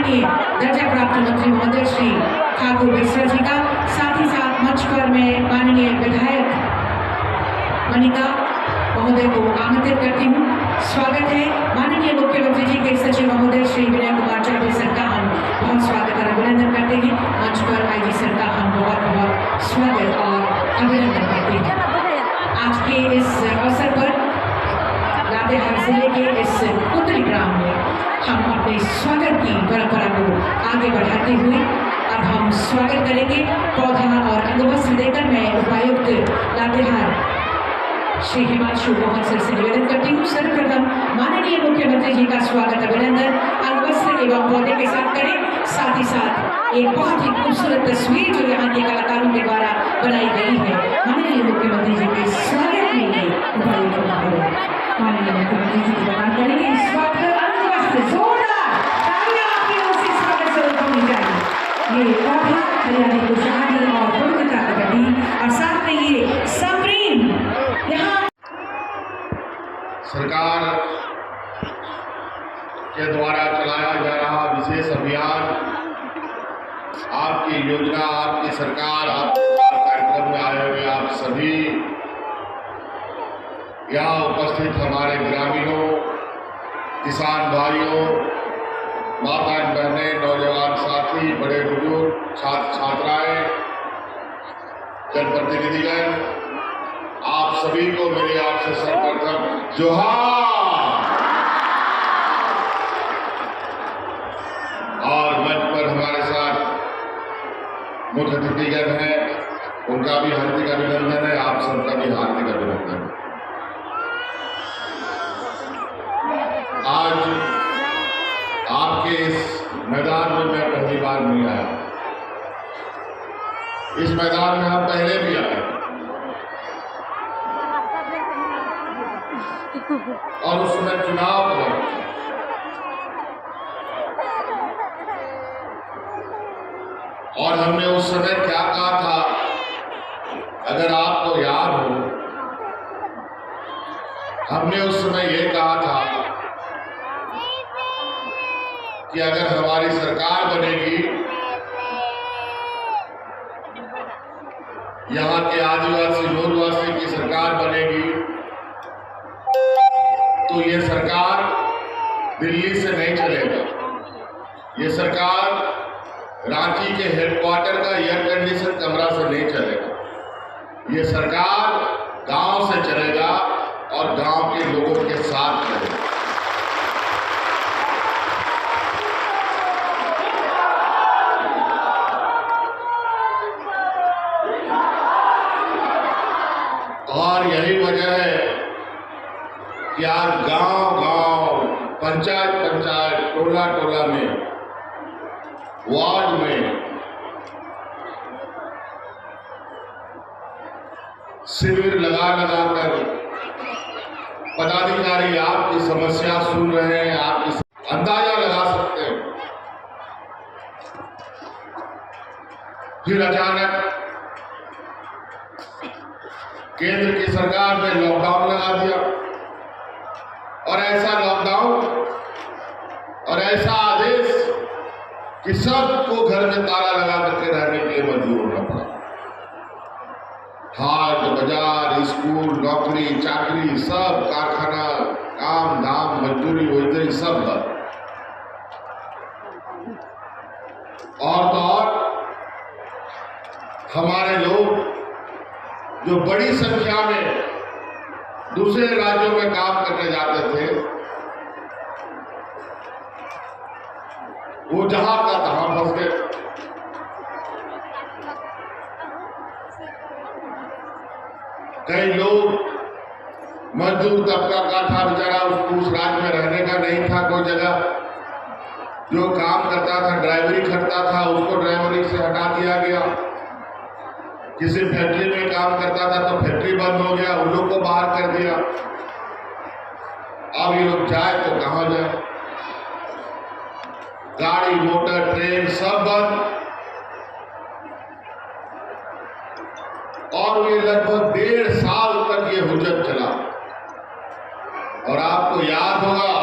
माननीय दर्जा प्राप्त मंत्री महोदय श्री ठाकुर बिरसा जी का, साथ ही साथ मंच पर मैं माननीय विधायक मनिका महोदय को आमंत्रित करती हूँ। स्वागत है माननीय मुख्यमंत्री जी के सचिव महोदय श्री विनय कुमार चौधरी सर का हम बहुत स्वागत और अभिनंदन करते हैं। मंच पर आईजी सर का हम बहुत बहुत स्वागत और अभिनंदन करते हैं। आज के इस अवसर पर लातेहार जिले के इस उत्तरी ग्राम में हम अपने स्वागत की परंपरा को आगे बढ़ाते हुए अब हम स्वागत करेंगे। पौधा और अंगवस्त्र देकर मैं उपायुक्त लातेहार श्री हिमांशु मोहन सर से निवेदन करती हूँ। सर्वप्रथम माननीय मुख्यमंत्री जी का स्वागत अभिनंदन अंगवस्त्र एवं पौधे के साथ करें। साथ ही साथ एक बहुत ही खूबसूरत तस्वीर जो यहाँ के कलाकारों के द्वारा बनाई गई है, माननीय मुख्यमंत्री जी के स्वागत में ये उपायुक्त महोदय माननीय मुख्यमंत्री जी की प्रदान करेंगे। स्वागत अंगवस्त्र जोरदार तालियां आपकी ओर से स्वागत स्वरूप होनी चाहिए। ये पौधा हरियाली खुशहाली और पूर्णता का प्रतीक और साथ में ये सप्रेम यहाँ सरकार के द्वारा चलाया जा रहा विशेष अभियान, आपकी योजना, आपकी सरकार, आपके कार्यक्रम में आए हुए आप सभी यहाँ उपस्थित हमारे ग्रामीणों, किसान भाइयों, माताएं बहनें, नौजवान साथी, बड़े बुजुर्ग, छात्र छात्राएं, जनप्रतिनिधिगण, आप सभी को मेरी आपसे सर्वप्रथम जोहार। और मंच पर हमारे साथ मुख्य अतिथिगण हैं, उनका भी हार्दिक अभिनंदन है, आप सबका भी हार्दिक अभिनंदन है। आज आपके इस मैदान में मैं पहली बार नहीं आया। इस मैदान में हम पहले भी आए और उस समय चुनाव हुआ और हमने उस समय क्या कहा था, अगर आपको याद हो, हमने उस समय ये कहा था कि अगर हमारी सरकार बनेगी, यहाँ के आदिवासी मूलवासी की सरकार बनेगी, तो ये सरकार दिल्ली से नहीं चलेगा। ये सरकार रांची के हेडक्वार्टर का एयर कंडीशन कमरा से नहीं चलेगा। ये सरकार गांव से चलेगा और गांव के लोगों के साथ चलेगा। और यही वजह है कि आज गांव-गांव, पंचायत-पंचायत, टोला-टोला में, वार्ड में शिविर लगा कर पदाधिकारी आपकी समस्या सुन रहे हैं, आपकी अंदाजा लगा सकते हैं। फिर अचानक केंद्र की सरकार ने लॉकडाउन लगा दिया और ऐसा लॉकडाउन और ऐसा आदेश कि सबको घर में ताला लगा करके रहने के लिए मजबूर होना पड़ा। हाट बाजार, स्कूल, नौकरी चाकरी, सब कारखाना, काम धाम, मजदूरी वजदूरी सब बंद। और तो और हमारे लोग जो बड़ी संख्या में दूसरे राज्यों में काम करने जाते थे, वो जहां का तहां फंस गए। कई लोग मजदूर तबका का था बेचारा, उसको उस राज्य में रहने का नहीं था कोई जगह। जो काम करता था, ड्राइवरी करता था, उसको ड्राइवरी से हटा दिया गया। किसी फैक्ट्री में काम करता था तो फैक्ट्री बंद हो गया, उन लोग को बाहर कर दिया। अब ये लोग जाए तो कहां जाए, गाड़ी मोटर ट्रेन सब बंद। और ये लगभग 1.5 साल तक ये हुज्जत चला। और आपको याद होगा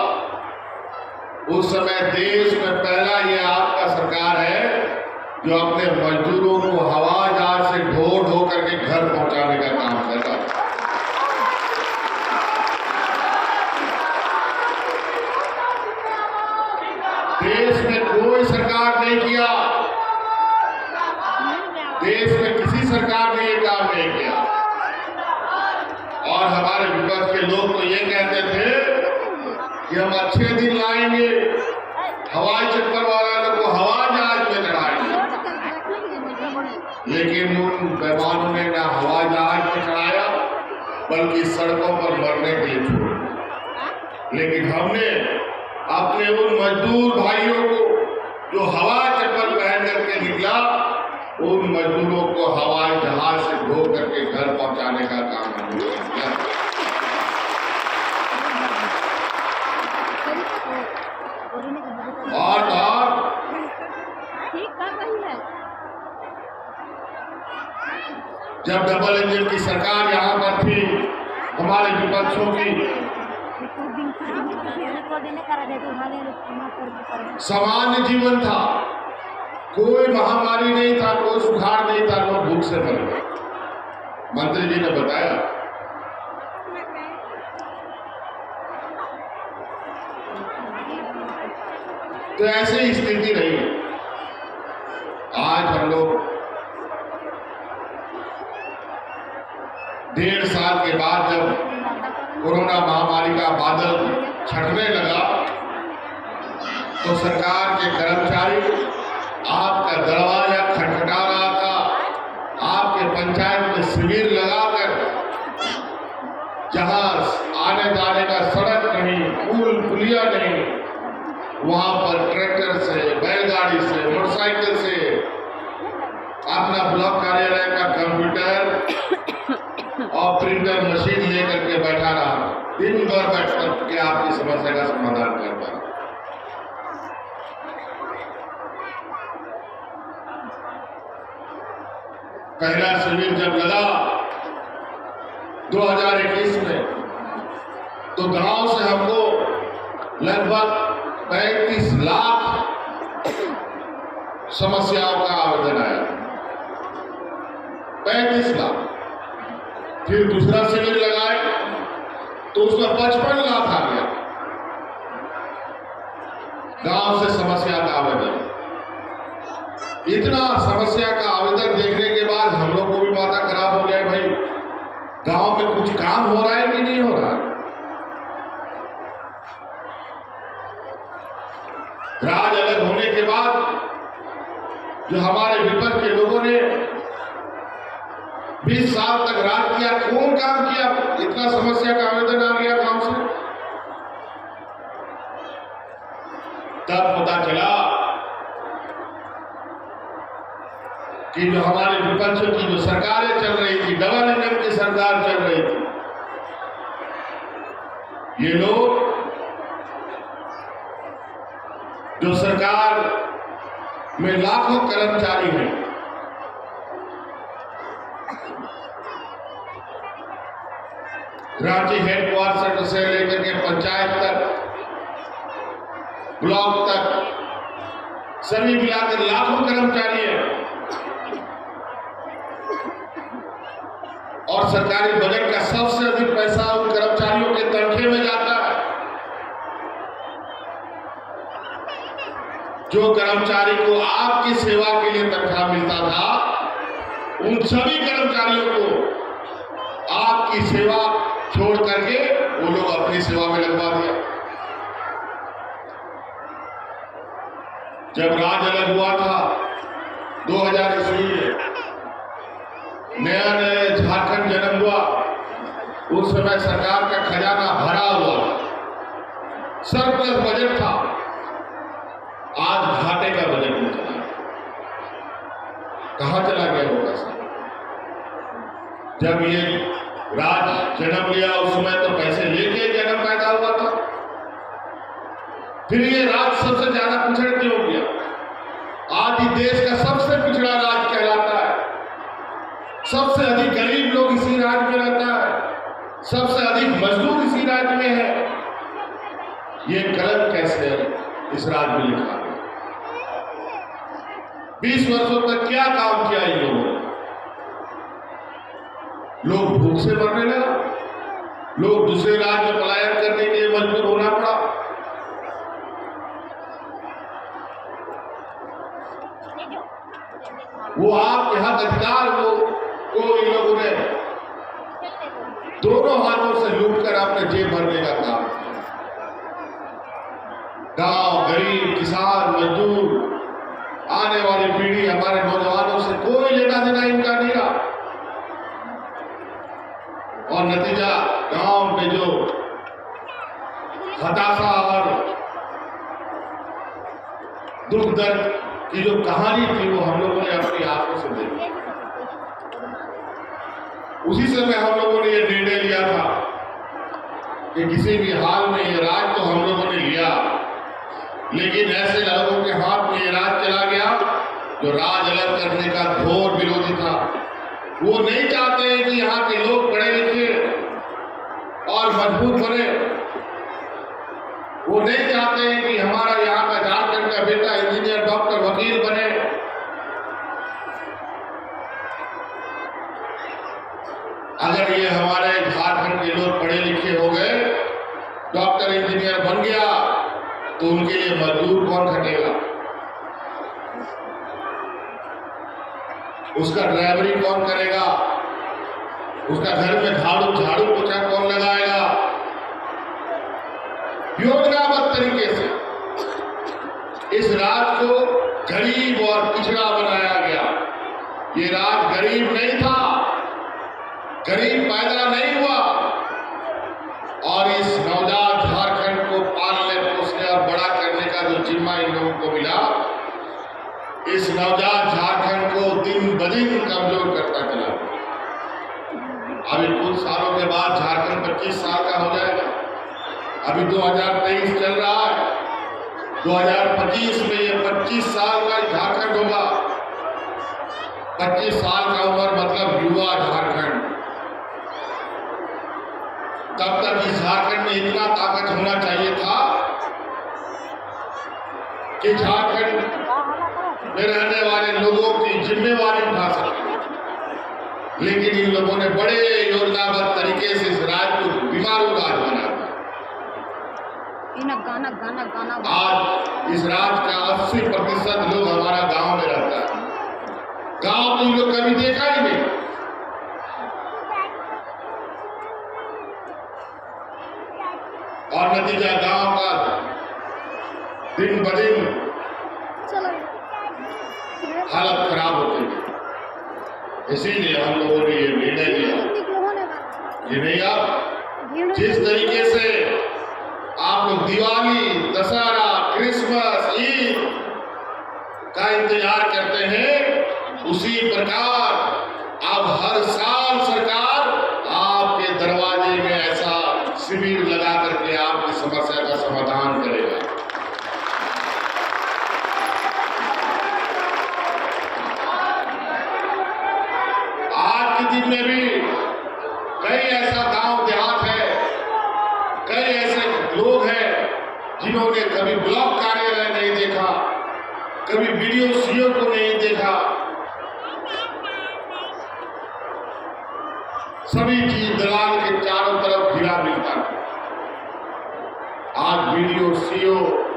उस समय देश में पहला ये जो अपने मजदूरों को हवाई जहाज से ढो ढो करके घर पहुंचाने का काम कर रहा है। देश में कोई सरकार नहीं किया, देश में किसी सरकार ने ये काम नहीं किया। और हमारे विपक्ष के लोग तो ये कहते थे कि हम अच्छे दिन लाएंगे, हवाई चक्कर वालों को हवाई जहाज में चढ़ाएंगे, लेकिन उन बेईमानों ने ना हवाई जहाज में चढ़ाया बल्कि सड़कों पर मरने के लिए छोड़ा। लेकिन हमने अपने उन मजदूर भाइयों को जो हवाई चप्पल पहन करके निकला, उन मजदूरों को हवाई जहाज से ढो करके घर पहुंचाने का काम हमने किया। और जब डबल इंजन की सरकार यहाँ पर थी, हमारे विपक्षों की सामान्य जीवन था, कोई महामारी नहीं था, कोई सुखाड़ नहीं था, लोग भूख से मर गए। मंत्री जी ने बताया। तो ऐसी स्थिति रही। आज हम लोग 1.5 साल के बाद जब कोरोना महामारी का बादल छटने लगा, तो सरकार के कर्मचारी आपका दरवाजा खटखटा रहा था। आपके पंचायत में शिविर लगाकर, जहां आने जाने का सड़क नहीं, पुल पुलिया नहीं, वहां पर ट्रैक्टर से, बैलगाड़ी से, मोटरसाइकिल से अपना ब्लॉक कार्यालय का कंप्यूटर और प्रिंटर मशीन लेकर के बैठा रहा, दिन भर बैठ करके आपकी समस्या का समाधान करता रहा। पहला शिविर जब लगा 2021 में, तो गांव से हमको लगभग 35 लाख समस्याओं का आवेदन आया। 35 लाख। फिर दूसरा शिविर लगाए तो उसमें 55 लाख आ गया गांव से समस्या का आवेदन। इतना समस्या का आवेदन देखने के बाद हम लोग को भी माथा खराब हो गया, भाई गांव में कुछ काम हो रहा है कि नहीं हो रहा है। राज अलग होने के बाद जो हमारे विपक्ष के लोगों ने 20 साल तक राज किया, कौन काम किया? इतना समस्या का आवेदन आ गया गांव से। तब पता चला कि जो हमारे विपक्ष की जो सरकारें चल रही थी, डबल इंजन की सरकार चल रही थी, ये लोग जो सरकार में लाखों कर्मचारी हैं, रांची हेडक्वार्टर से लेकर के पंचायत तक, ब्लॉक तक, सभी मिलाकर लाखों कर्मचारी हैं। और सरकारी बजट का सबसे अधिक पैसा उन कर्मचारियों के तनखे में जाता है। जो कर्मचारी को आपकी सेवा के लिए तनख्वाह मिलता था, उन सभी कर्मचारियों को आपकी सेवा छोड़ करके वो लोग अपनी सेवा में लगवा दिया। जब राज अलग हुआ था 2000 ईस्वी में, नया नया झारखंड जन्म हुआ, उस समय सरकार का खजाना भरा हुआ था, सरप्लस बजट था। आज घाटे का बजट में चला, कहां चला गया वो पैसा? जब ये राज जन्म लिया उस समय तो पैसे लेके जन्म पैदा हुआ था। फिर ये राज सबसे ज्यादा पिछड़ क्यों गया? आज ही देश का सबसे पिछड़ा राज कहलाता है, सबसे अधिक गरीब लोग इसी राज्य में रहता है, सबसे अधिक मजदूर इसी राज्य में है। ये कलम कैसे इस राज्य में लिखा गया? 20 वर्षों तक क्या काम किया इन लोगों ने? लोग भूख से मरने लगा, लोग दूसरे राज्य में पलायन करने के लिए मजबूर होना पड़ा। वो आपके हक अधिकार को इन लोगों ने दोनों हाथों से लूट कर अपने जेब भरने का काम किया। गांव, गरीब, किसान, मजदूर, आने वाली पीढ़ी, हमारे नौजवानों से कोई लेना देना इनका नहीं रहा। और नतीजा गांव में जो हताशा और दुख दर्द की जो कहानी थी वो हम लोगों ने अपनी आंखों से देखी। उसी समय हम लोगों ने ये निर्णय लिया था कि किसी भी हाल में ये राज तो हम लोगों ने लिया, लेकिन ऐसे लोगों के हाथ में ये राज चला गया जो राज अलग करने का घोर विरोधी था। वो नहीं चाहते हैं कि यहाँ के लोग पढ़े लिखे और मजबूत बने। वो नहीं चाहते हैं कि हमारा यहाँ का झारखंड का बेटा इंजीनियर, डॉक्टर, वकील बने। अगर ये हमारे झारखंड के लोग पढ़े लिखे हो गए, डॉक्टर, इंजीनियर बन गया, तो उनके लिए मजदूर कौन खटेगा? उसका ड्राइवरी कौन करेगा? उसका घर में झाड़ू पोछा कौन लगाएगा? योजनाबद्ध तरीके से इस राज्य को गरीब और पिछड़ा बनाया गया। ये राज्य गरीब नहीं था, गरीब पैदा नहीं हुआ, और इस नवजात झारखंड को पालने, पोसने और बड़ा करने का जो जिम्मा इन लोगों को मिला, इस नवजात झारखंड को दिन ब दिन कमजोर करता चला। अभी कुछ सालों के बाद झारखंड 25 साल का हो जाएगा। अभी 2023 चल रहा है, 2025 में ये 25 साल का झारखंड होगा। 25 साल का उम्र मतलब युवा झारखंड। तब तक इस झारखंड में इतना ताकत होना चाहिए था कि झारखंड में रहने वाले लोगों की जिम्मेवारी उठा सके, लेकिन इन लोगों ने बड़े योजनाबद्ध तरीके से इस राज्य को बीमारू राज्य बना दिया। आज इस राज्य का 80% लोग हमारा गांव में रहता है। गांव में लोग कभी देखा ही नहीं। और नतीजा गांव का दिन ब दिन हालत खराब होती है। इसीलिए हम लोगों ने ये निर्णय लिया कि नहीं, आप जिस तरीके से आप लोग दिवाली, दशहरा, क्रिसमस, ईद का इंतजार करते हैं, उसी प्रकार अब हर साल सरकार आपके दरवाजे में ऐसा शिविर लगा करके आपकी समस्या का समाधान करेगा। आज के दिन में भी कई ऐसा गांव देहात है, कई ऐसे लोग हैं जिन्होंने कभी ब्लॉक कार्यालय नहीं देखा, कभी वीडियो सीओ को नहीं देखा। सभी चीज दलाल के चारों तरफ घिरा मिलता है। आज वीडियो सीओ,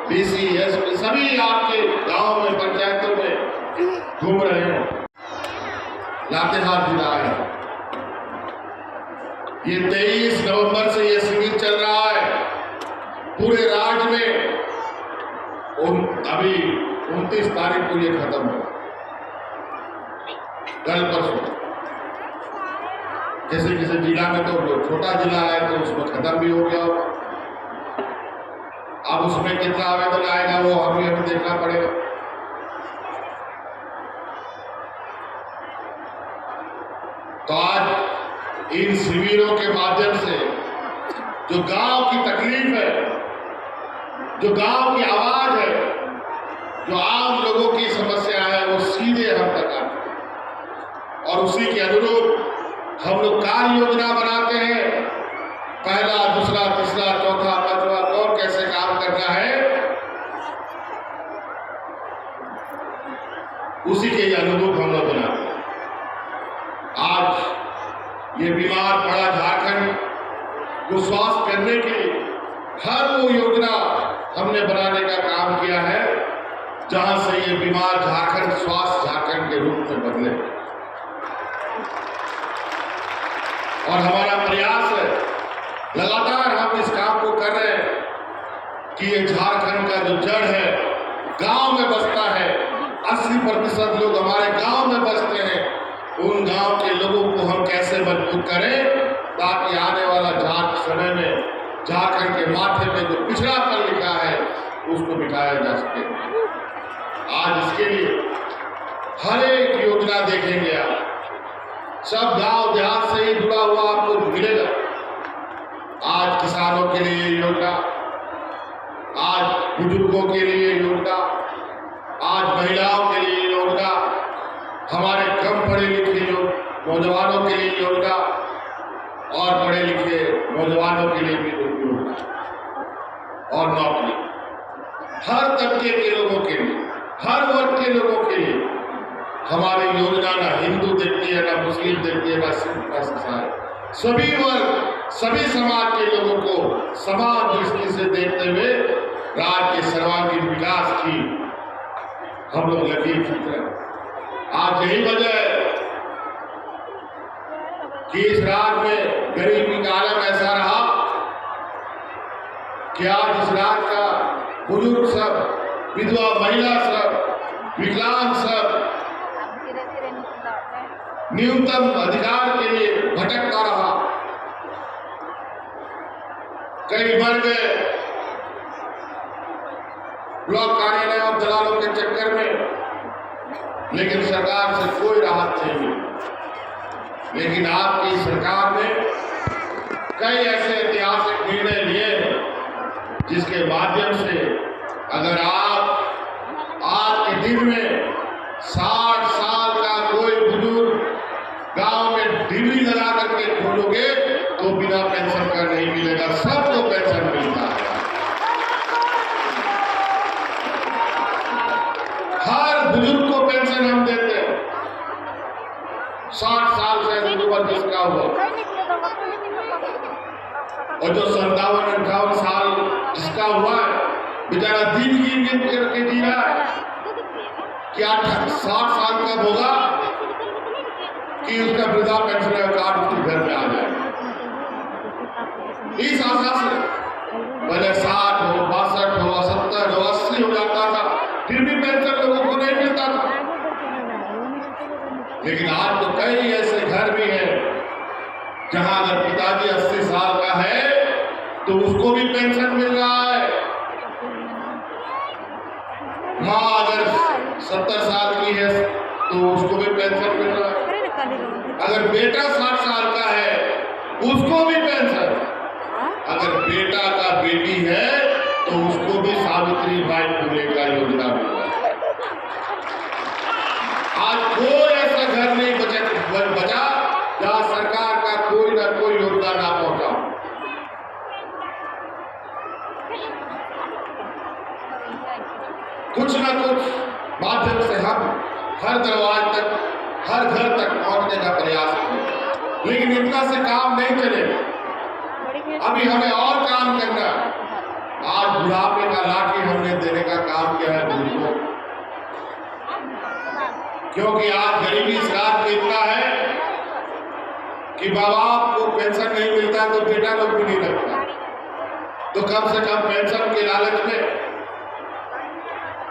डीसी, एसपी सभी आपके गांव में, पंचायतों में घूम रहे हैं, लातेहार जिला है। ये 23 नवंबर से ये शिविर चल रहा है पूरे राज्य में। अभी 29 तारीख को ये खत्म हो, कल परसों। जैसे किसी जिला में तो छोटा जिला है तो उसमें खत्म भी हो गया होगा। अब उसमें कितना आवेदन आएगा वो हमें देखना पड़ेगा। तो आज इन शिविरों के माध्यम से जो गांव की तकलीफ है, जो गांव की आवाज है, जो आम लोगों की समस्या है, वो सीधे हम तक आती है। और उसी के अनुरूप हम लोग कार्य योजना बनाते हैं। पहला, दूसरा, तीसरा, चौथा, पांचवा कौन कैसे काम करना है, उसी के अनुरूप हम लोग बनाते हैं। आज ये बीमार पड़ा झारखंड को स्वस्थ करने के लिए हर वो योजना हमने बनाने का काम किया है जहां से ये बीमार झारखंड स्वस्थ झारखंड के रूप में बदले। और हमारा प्रयास है, लगातार हम इस काम को कर रहे हैं कि ये झारखंड का जो जड़ है गांव में बसता है, 80% लोग हमारे गांव में बसते हैं, उन गांव के लोगों को हम कैसे मजबूत करें ताकि आने वाला समय में झारखंड के माथे पे जो पिछड़ापन लिखा है उसको मिटाया जा सके। आज इसके लिए हर एक योजना देखेंगे आप, सब गांव देहात से ही जुड़ा हुआ आपको मिलेगा। आज किसानों के लिए योजना, आज बुजुर्गों के लिए योजना, आज महिलाओं के लिए योजना, हमारे कम पढ़े लिखे नौजवानों के लिए योजना और पढ़े लिखे नौजवानों के लिए भी योजना और नौकरी, हर तबके के लोगों के लिए, हर वर्ग के लोगों के लिए हमारी योजना ना हिंदू देखती है, ना मुस्लिम देखती है, ना सिख, ना ईसाई, सभी वर्ग सभी समाज के लोगों को समान दृष्टि से देखते हुए राज्य के सर्वांगीण विकास की हम लोग लकीर खींच रहे हैं। आज यही वजह है कि इस राज्य में गरीबी का आलम ऐसा रहा कि आज इस राज्य का बुजुर्ग सब, विधवा महिला सब, विकलांग सब न्यूनतम अधिकार के लिए भटकता रहा, कई मर गए ब्लॉक कार्यालय और दलालों के चक्कर में, लेकिन सरकार से कोई राहत नहीं मिली। लेकिन आपकी सरकार ने कई ऐसे ऐतिहासिक निर्णय लिए हैं जिसके माध्यम से अगर आप आज के दिन में 60 साल का कोई बुजुर्ग गांव में डिग्री लगा करके खोलोगे तो बिना पेंशन का नहीं मिलेगा, सबको पेंशन मिलता है। हर बुजुर्ग को पेंशन हम देते हैं, 60 साल से ऊपर जिसका हुआ, और जो 57-58 साल जिसका हुआ है बेचारा दिन गिन करके जी रहा है क्या 60 साल का होगा कि उसका वृद्धा पेंशन कार्ड उसके घर में आ जाए। इस आशा से पहले 60 हो, 62 हो, 70 हो, 80 हो जाता था, फिर भी पेंशन लोगों को नहीं मिलता था। लेकिन आज तो कई ऐसे घर भी हैं जहां अगर पिताजी 80 साल का है तो उसको भी पेंशन मिल रहा है, माँ अगर 70 साल की है तो उसको भी पेंशन मिल रहा है, अगर बेटा 60 साल का है उसको भी पेंशन, अगर बेटा का बेटी है तो उसको भी सावित्री बाई फुले का योजना मिल रहा है। आज कोई ऐसा घर नहीं बचा जहां सरकार का कोई ना कोई योगदान ना पहुंचा। कुछ ना कुछ माध्यम से हम हर दरवाजे तक, हर घर तक पहुंचने का प्रयास करें, लेकिन इतना से काम नहीं चलेगा। अभी हमें और काम करना। आज बुढ़ापे का लाठी हमने देने का काम किया है बुजुर्गों, क्योंकि आज गरीबी इस राज्य में इतना है कि माँ बाप को पेंशन नहीं मिलता तो बेटा लोग भी नहीं रखता, तो कम से कम पेंशन के लालच में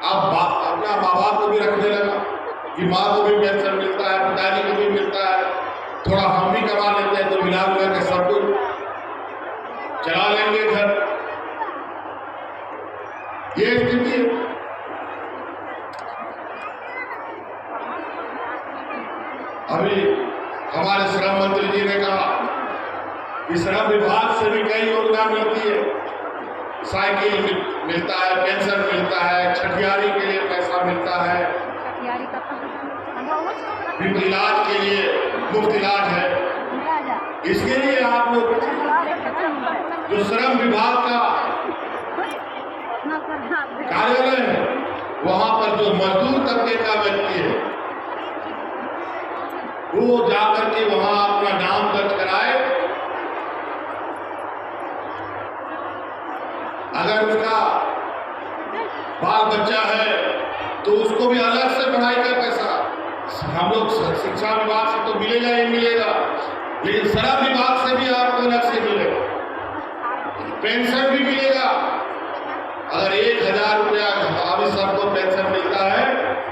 अब अपना माँ बाप को भी रखने लगा कि माँ को भी पेंशन मिलता है, पिताजी को भी मिलता है, थोड़ा हम भी कमा लेते हैं तो मिला मिला के सब कुछ चला लेंगे घर। ये स्थिति है। अभी हमारे श्रम मंत्री जी ने कहा कि श्रम विभाग से भी कई योजना मिलती है, साइकिल मिलता है, पेंशन मिलता है, छठियारी के लिए पैसा मिलता है, इलाज के लिए मुफ्त इलाज है। इसके लिए आप लोग जो श्रम विभाग का कार्यालय है वहां पर जो मजदूर तबके का व्यक्ति है वो जाकर के वहां अपना नाम दर्ज कराए। अगर उसका बाल बच्चा है तो उसको भी अलग से पढ़ाई का पैसा हम लोग शिक्षा विभाग से तो मिलेगा ही मिलेगा, लेकिन श्रम विभाग से भी आपको अलग से मिलेगा, पेंशन भी मिलेगा। अगर 1000 रुपया अभी सबको पेंशन मिलता है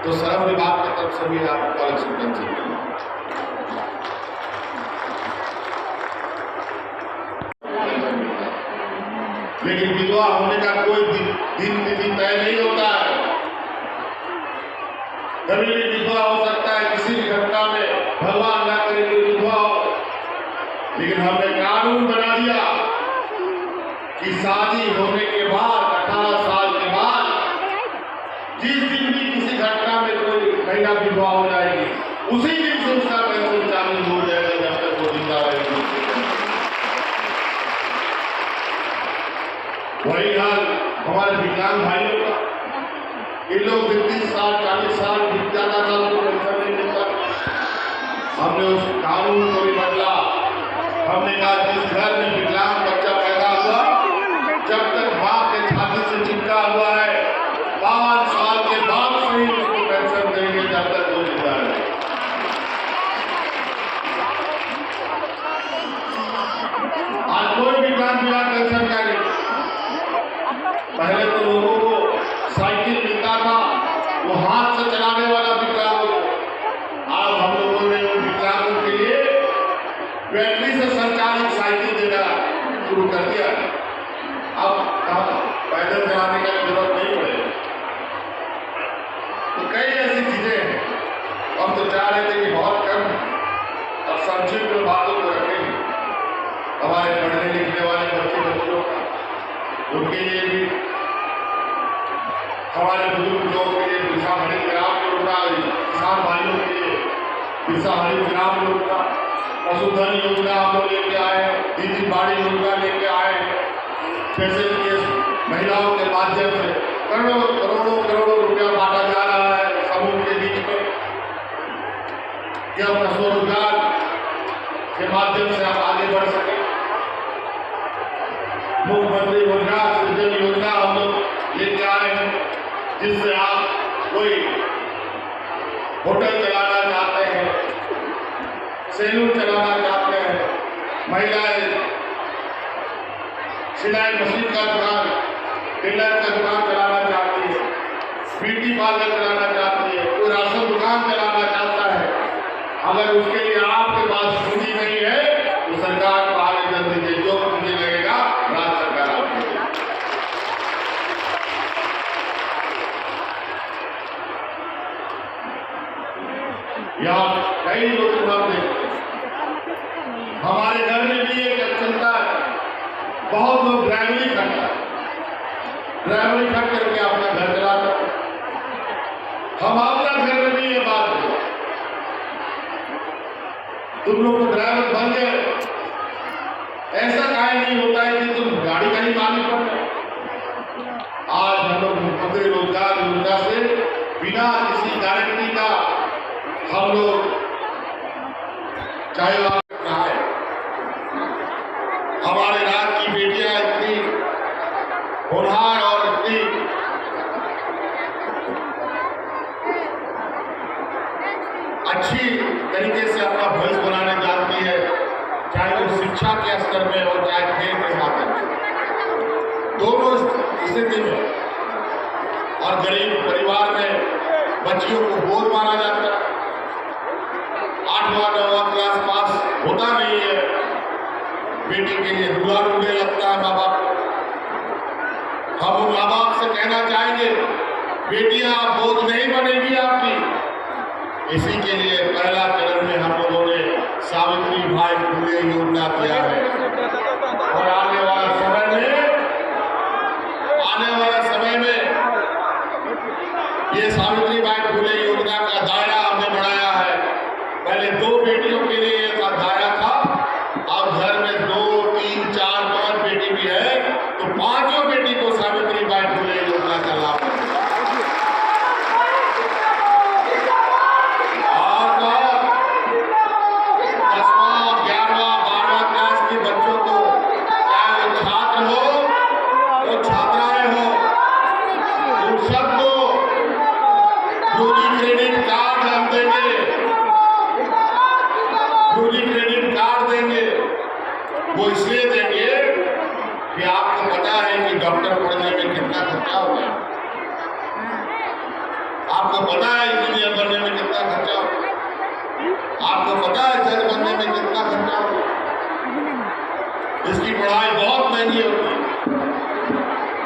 तो श्रम विभाग की तरफ से भी आपको अलग से पेंशन मिलेगा। लेकिन विधवा होने का कोई दिन तिथि तय नहीं होता है। कभी भी विधवा हो सकता है, किसी भी घटना में भगवान ना करे कोई विधवा हो। लेकिन हमने कानून बना दिया कि शादी होने के बाद 18 साल के बाद जिस दिन भी किसी घटना में कोई महिला विधवा हो जाएगी उसी दिन से उसका पेंशन चालू हो जाएगा जब तक वो जिंदा रहेगी। वही हाल हमारे विकलांग भाइयों का, इन लोग 30 साल 40 साल बीत जाता था उनको पेंशन नहीं मिलता। हमने उस कानून को भी बदला। हमने कहा जिस घर में विकलांग बच्चा पैदा हुआ जब तक माँ के छाती से चिपका हुआ है 5 साल के बाद से ही उसको पेंशन देंगे जब तक वो जिंदा है। आज कोई विकलांग बिना पेंशन का नहीं। पहले तो लोगों को साइकिल मिलता था, वो हाथ से चलाने वाला विकलांग। आज हम लोगों ने उन विकलांगों के लिए बैटरी से संचालित साइकिल देना शुरू कर दिया। अब पैदल चलाने की जरूरत नहीं पड़ेगी। तो कई ऐसी चीजें हैं। हम तो चाह रहे थे कि बहुत कम और संक्षिप्त में बातों को रखेंगे। हमारे पढ़ने लिखने वाले बच्चों का उनके लिए भी, हमारे बुजुर्ग लोगों के लिए बिरसा हरित ग्राम योजना, किसान भाइयों के लिए बिरसा हरित ग्राम योजना, पशुधन योजना हम लोग लेके आए हैं, दीदी बाड़ी योजना लेके आए हैं। जैसे कि महिलाओं के माध्यम से करोड़ों रुपया बांटा जा रहा है समूह के बीच में कि अपना स्वरोजगार के माध्यम से आप आगे बढ़ सकें। मुख्यमंत्री रोजगार सृजन योजना हम लोग लेके आए हैं, जिससे आप कोई होटल चलाना चाहते हैं, सैलून चलाना चाहते हैं, महिलाएं सिलाई मशीन का दुकान, टेलर का दुकान चलाना चाहती है, ब्यूटी पार्लर चलाना चाहती है, कोई राशन दुकान चलाना चाहता है, अगर उसके लिए आपके पास पूंजी नहीं है तो सरकार को आगे कर दीजिए। जो पूंजी लगेगा राज्य सरकार आपको देगी। यहाँ कई लोग हम देखते हैं, हमारे घर में भी एक चलता है, बहुत लोग ड्राइवरी करता है, ड्राइवरी कर करके अपना घर चलाता है। हम अपना घर में भी ये बात है, तुम लोग तो ड्राइवर बन गए, ऐसा काहे नहीं होता है कि तुम गाड़ी का ही मालिक बन गए। आज हम लोग मुख्यमंत्री रोजगार योजना से बिना किसी गारंटी का हम लोग, चाहे आप है, हमारे राज्य की बेटियां इतनी होनहार और इतनी अच्छी तरीके से अपना भविष्य बनाने जानती है, चाहे वो शिक्षा के स्तर में हो चाहे खेल के माध्यम से, दोनों स्थिति में। और गरीब परिवार में बच्चियों को बोझ माना जाता है, 8वां 9वां क्लास पास होता नहीं है, बेटी के लिए बुरा ढूंढने लगता है माँ बाप को। हम उन माँ बाप से कहना चाहेंगे, बेटियां बोझ नहीं बनेगी आपकी। इसी के लिए पहला चरण में हम लोगों ने सावित्री बाई फुले योजना किया है, और आने वाला समय में ये सावित्री बाई फुले योजना का दायरा हमने बढ़ाया है। पहले 2 बेटियों के लिए ये दायरा था, अब घर में 2, 3, 4, 5 बेटी भी है तो 5 बेटी को सावित्री बाई फुले योजना का लाभ है। गुरुजी क्रेडिट कार्ड हम देंगे, गुरुजी क्रेडिट कार्ड देंगे। वो इसलिए देंगे कि आपको पता है कि डॉक्टर पढ़ने में कितना खर्चा होगा, आपको पता है इंजीनियर बनने में कितना खर्चा होगा, आपको पता है जज बनने में कितना खर्चा होगा। इसकी पढ़ाई बहुत महंगी होती है।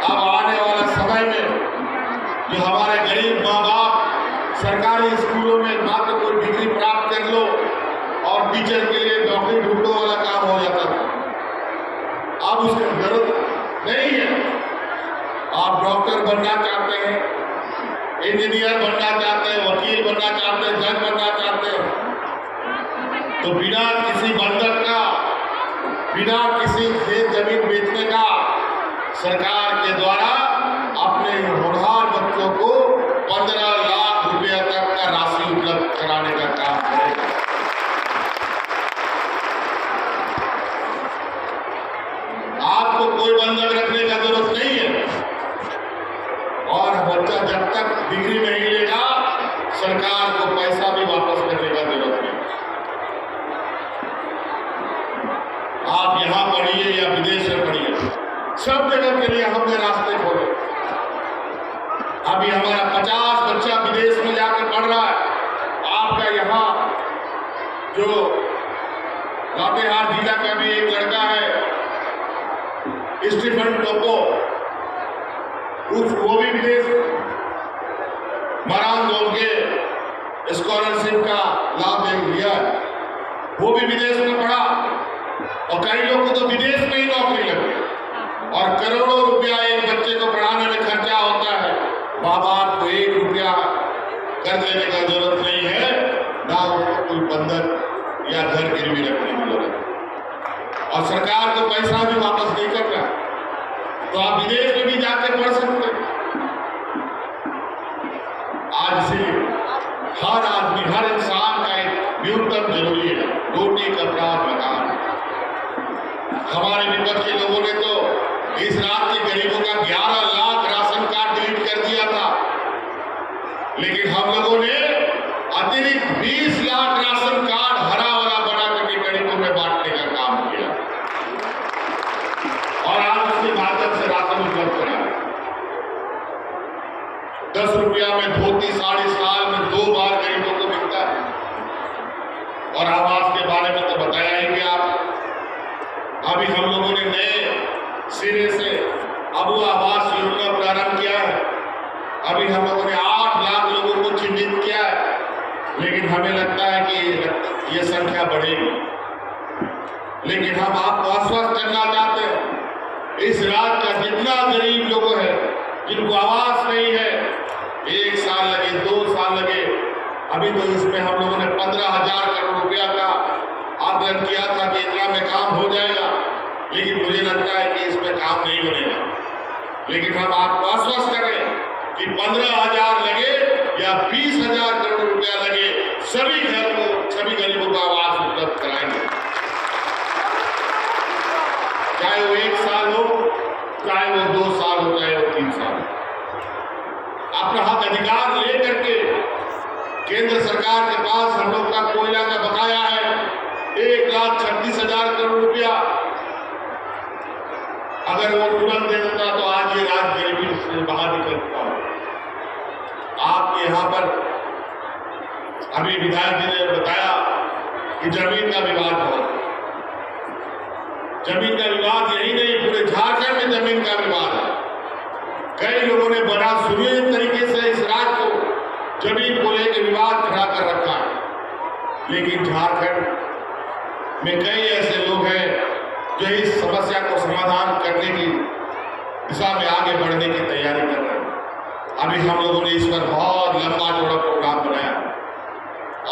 अब आने वाला समय में जो हमारे गरीब माँ बाप सरकारी स्कूलों में मात्र कोई डिग्री प्राप्त कर लो और टीचर के लिए नौकरी ढूंढो वाला काम हो जाता था, अब उसकी जरूरत नहीं है। आप डॉक्टर बनना चाहते हैं, इंजीनियर बनना चाहते हैं, वकील बनना चाहते हैं, जज बनना चाहते हैं, तो बिना किसी बंधक का, बिना किसी खेत जमीन बेचने का सरकार के द्वारा अपने होनहार बच्चों को 15 लाख रुपया तक का राशि उपलब्ध कराने का काम करेगा। आपको कोई बंधक रखने का जरूरत नहीं है और बच्चा जब तक डिग्री नहीं लेगा सरकार को पैसा भी वापस करने का जरूरत नहीं। आप यहां पढ़िए या विदेश में पढ़िए, सब जगह के लिए हमने रास्ते खोले। अभी हमारा 50 बच्चा विदेश में जाकर पढ़ रहा है। आपका यहाँ जो लातेहार जिला का भी एक लड़का है स्टीफन टोपो, वो भी विदेश मरांगोल के स्कॉलरशिप का लाभ लिया, वो भी विदेश में पढ़ा और कई लोग को तो विदेश में ही नौकरी लगी और करोड़ों रुपया एक बच्चे को पढ़ाने में खर्चा होता है। माँ बाप को 1 रुपया कर्ज लेने का जरूरत नहीं है, ना उसको कोई बंधक या घर गिरवी रखने की जरूरत है और सरकार को पैसा भी वापस नहीं करना, तो आप विदेश में भी जाके पढ़ सकते हैं। आज से हर आदमी, हर इंसान का एक न्यूनतम जरूरी है रोटी कपड़ा मकान। हमारे विपक्ष के लोगों ने तो इस रात के गरीबों का 11 लाख राशन कार्ड डिलीट कर दिया था, लेकिन हम लोगों ने अतिरिक्त 20 लाख राशन कार्ड हरा भरा बना करके गरीबों में बांटने का काम किया और आज उसके माध्यम से राशन उपलब्ध कराया। 10 रुपया में धोती साड़ी साल में 2 बार गरीबों को मिलता है। और आवास के बारे में तो बताया ही कि आप अभी हम लोगों ने नए सिरे से अबू आवास योजना प्रारंभ किया है। अभी हम लोगों ने 8 लाख लोगों को चिन्हित किया है, लेकिन हमें लगता है कि ये संख्या बढ़ेगी। लेकिन हम आपको आश्वस्त करना चाहते हैं, इस राज्य का जितना गरीब लोग है जिनको आवास नहीं है, 1 साल लगे 2 साल लगे, अभी तो इसमें हम लोगों ने 15,000 करोड़ रुपया का आकलन किया था कि इतना में काम हो जाएगा, लेकिन मुझे लगता है कि इसमें काम नहीं बनेगा। लेकिन हम आपको आश्वस्त करें कि 15,000 लगे या 20,000 करोड़ रुपया लगे, सभी घर को, सभी गरीबों को आवास उपलब्ध कराएंगे, चाहे वो 1 साल हो, चाहे वो 2 साल हो, चाहे वो 3 साल। अपना हक अधिकार लेकर के केंद्र सरकार के पास हम लोग का कोयला का बकाया है 1,36,000 करोड़ रुपया। अगर वो तुरंत दे देता तो आज ये राज्य गरीबी से बाहर निकल चुका हो। आपके यहाँ पर अभी विधायक जी ने बताया कि जमीन का विवाद हो। जमीन का विवाद यही नहीं, पूरे झारखंड में जमीन का विवाद है। कई लोगों ने बड़ा सुनियोजित तरीके से इस राज्य को जमीन को लेकर विवाद खड़ा कर रखा है, लेकिन झारखंड में कई ऐसे लोग हैं जो इस समस्या को समाधान करने की दिशा में आगे बढ़ने की तैयारी कर रहे हैं। अभी हम लोगों ने इस पर बहुत लंबा चौड़ा प्रोग्राम बनाया।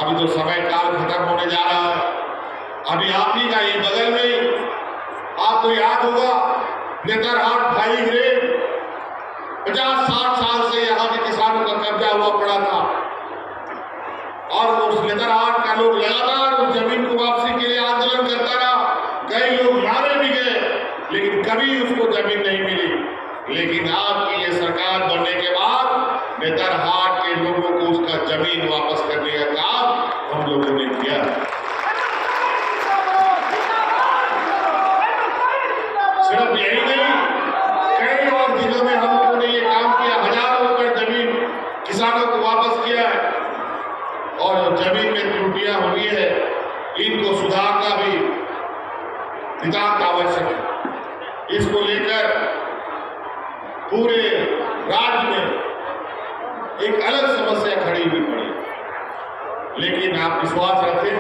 अभी तो समय काल खत्म होने जा रहा है। अभी आप ही का ये बगल में, आपको याद होगा नेतरहाट फाइल ग्रेड 50-60 साल से यहाँ के किसानों का कब्जा हुआ पड़ा था और उस नेतरहाट का लोग लगातार उस जमीन को वापसी के लिए आंदोलन करता रहा। कई लोग मारे भी गए, लेकिन कभी उसको जमीन नहीं मिली। लेकिन आपकी ये सरकार बनने के बाद नेतरहाट के लोगों को उसका का जमीन वापस करने का काम हम लोगों ने किया। सिर्फ यही नहीं, कई और जिलों में हम लोगों ने ये काम किया। हजारों एकड़ जमीन किसानों को वापस किया है और जो जमीन में त्रुटियां हुई है इनको सुधारना भी नितांत आवश्यक है। इसको लेकर पूरे राज्य में एक अलग समस्या खड़ी हुई पड़ी, लेकिन आप विश्वास रखें,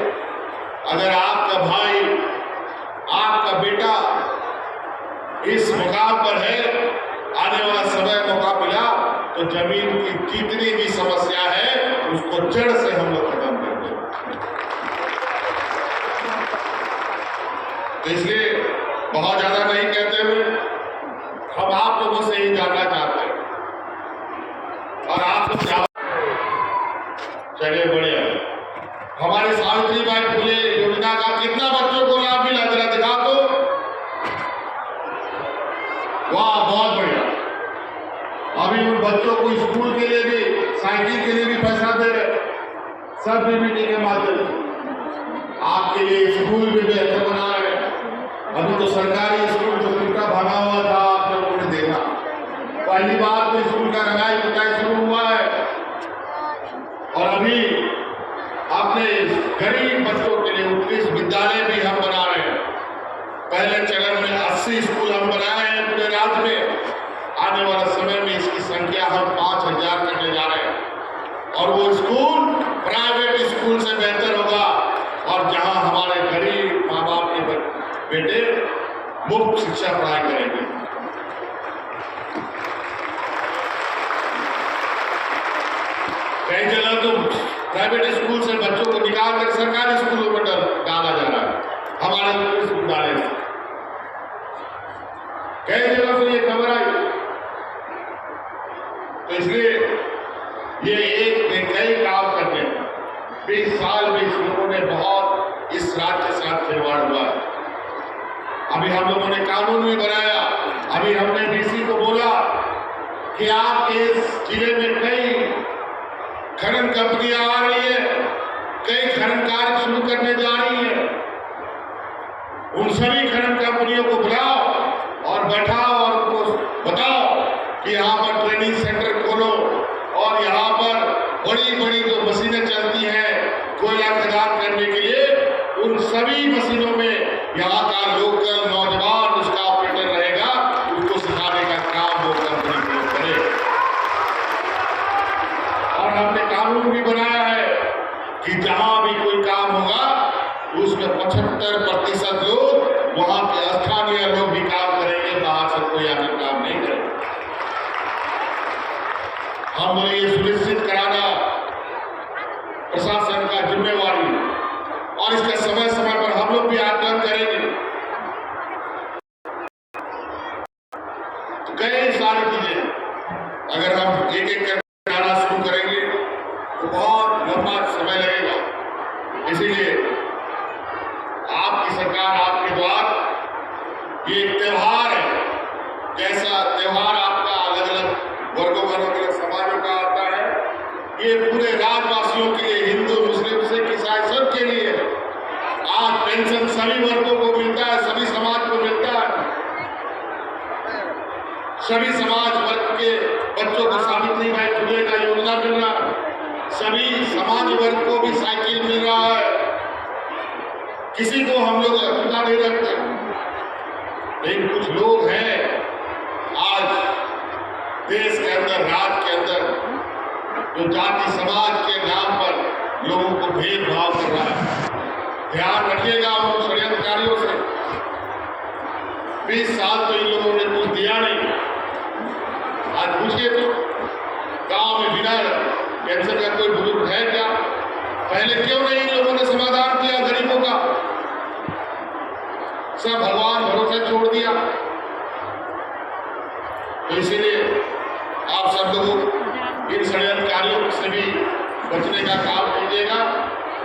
अगर आपका भाई, आपका बेटा इस मुकाम पर है, आने वाला समय मौका मिला तो जमीन की जितनी भी समस्या है उसको जड़ से हम लोग खत्म कर देंगे। तो इसलिए बहुत ज्यादा नहीं कहते हुए हम आप लोगों से ही जानना चाहते हैं और आप लोग चलिए बढ़िया, हमारे सावित्रीबाई फुले योजना का कितना बच्चों को लाभ मिला, जरा दिखा दो। वाह, बहुत बढ़िया। अभी उन बच्चों को स्कूल के लिए भी, साइकिल के लिए भी पैसा दे रहे, सब डीबीटी के माध्यम से आपके लिए स्कूल भी बेहतर बना रहे। अभी तो सरकारी स्कूल जो टूटा भागा हुआ था आप लोगों ने देखा, पहली बार तो स्कूल का रंगाई पुताई शुरू हुआ है और अभी अपने गरीब बच्चों के लिए उत्कृष्ट विद्यालय भी हम बना रहे हैं। पहले चरण में 80 स्कूल हम बनाए हैं पूरे राज्य में, आने वाला समय में इसकी संख्या हम 5000 करने जा रहे हैं और वो स्कूल प्राइवेट स्कूल से बेहतर होगा और जहां हमारे गरीब माँ बाप के बेटे मुफ्त शिक्षा पढ़ाई करेंगे। कई जगह तो प्राइवेट स्कूल से बच्चों को निकाल कर सरकारी स्कूलों में डाला जा रहा है हमारे विद्यालय से। कई जगह से ये खबर आई, तो इसलिए ये एक कई काम करते हैं। 20 साल में इस लोगों ने बहुत इस राज्य के साथ खिलवाड़ हुआ है। अभी हम लोगों ने कानून भी बनाया, अभी हमने डीसी को बोला कि आपके इस जिले में कई खनन कंपनियां आ रही है, कई खनन कार्य शुरू करने जा रही है, उन सभी खनन कंपनियों को बुलाओ और बैठाओ और उनको बताओ कि यहाँ पर ट्रेनिंग सेंटर खोलो और यहाँ पर बड़ी बड़ी जो मशीनें चलती हैं कोयला खदान करने के लिए, उन सभी मशीनों में यहाँ का लोकल नौजवान उसका ऑपरेटर रहेगा, उसको सिखाने का काम वो कंपनी को करे। और हमने कानून भी बनाया है कि जहां भी कोई काम होगा उसमें 75% लोग वहां के स्थानीय लोग भी काम करेंगे, बाहर से कोई आगे काम नहीं करेगा। हम ये सुनिश्चित कराना प्रशासन का जिम्मेवारी और इसका समय समय पर हम लोग भी आकलन करेंगे। तो कई सारी चीजें अगर हम एक एक करके कराना शुरू करेंगे तो बहुत लंबा समय लगेगा। इसीलिए आपकी सरकार, आपके द्वार ये एक त्योहार है, जैसा त्योहार आपका अलग अलग वर्गों का, अलग अलग समाजों का आता है, ये पूरे राज्यवासियों के लिए, हिंदू मुस्लिम सिख ईसाई सब के लिए आज पेंशन सभी वर्गों को मिलता है, सभी समाज को मिलता है। सभी समाज वर्ग के बच्चों को सावित्रीबाई फुले का योजना मिल रहा है, सभी समाज वर्ग को भी साइकिल मिल रहा है, किसी को हम लोग अछूता नहीं रखते। लेकिन कुछ लोग हैं आज देश के अंदर, राज्य के अंदर, जो जाति समाज के नाम पर लोगों को भेदभाव कर रहा है। ध्यान रखिएगा उन षड्यंत्रकारियों से। 20 साल तो इन लोगों ने कुछ दिया नहीं। आज पूछिए तो गांव में बिना पेंशन का कोई बुजुर्ग है क्या? पहले क्यों नहीं इन लोगों ने समाधान किया गरीबों का? सब भगवान भरोसे छोड़ दिया। तो इसीलिए आप सब लोग इन षड्यंत्रकारियों से भी बचने का काम कीजिएगा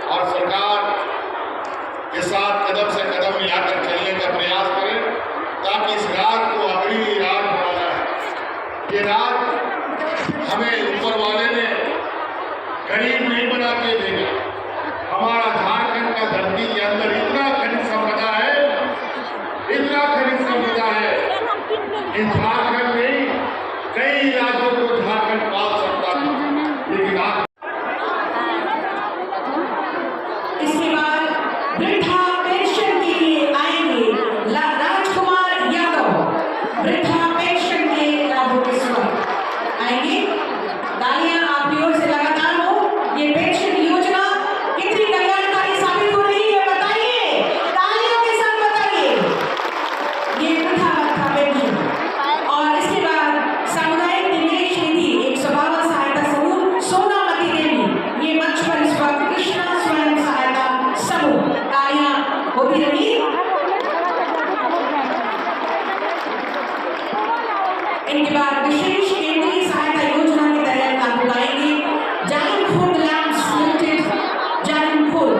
और सरकार के साथ कदम से कदम मिलाकर चलने का प्रयास करें ताकि इस राज्य को अग्रणी राज्य बनाना है। ये राज्य हमें ऊपर वाले ने गरीब नहीं बना के देगा। हमारा झारखंड का धरती के अंदर इतना खनिज संपदा है, इतना खनिज संपदा है, इन झारखंड में कई राज्यों को झारखंड पाल सकता था, लेकिन आज इसके बाद वृद्धा पेंशन के लिए आएंगे राजकुमार यादव। वृद्धा पेंशन के लाभों के साथ आएंगे। तालियां आपकी ओर से लगातार हो। ये पेंशन योजना कितनी कल्याणकारी साबित हो रही है बताइए, तालियों के साथ बताइए। ये वृद्धा पेंशन और इसके बाद सामुदायिक निवेश निधि एक स्वभाव सहायता समूह सोनामती देवी, ये मंच पर इस वक्त कृष्णा स्वयं सहायता समूह। तालियां होती रही। इनके बाद विशेष केंद्रीय सहायता योजना के तहत लागू आएंगे जालिम खुर्द लैंड्स लिमिटेड, जालिम खुर्द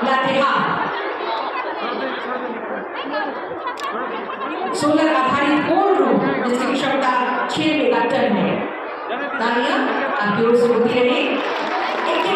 लातेहार, सोलर आधारित कोल्ड रूम जिसकी क्षमता 6 मेगा टन है। तालियां आपकी ओर से होती रही। इनके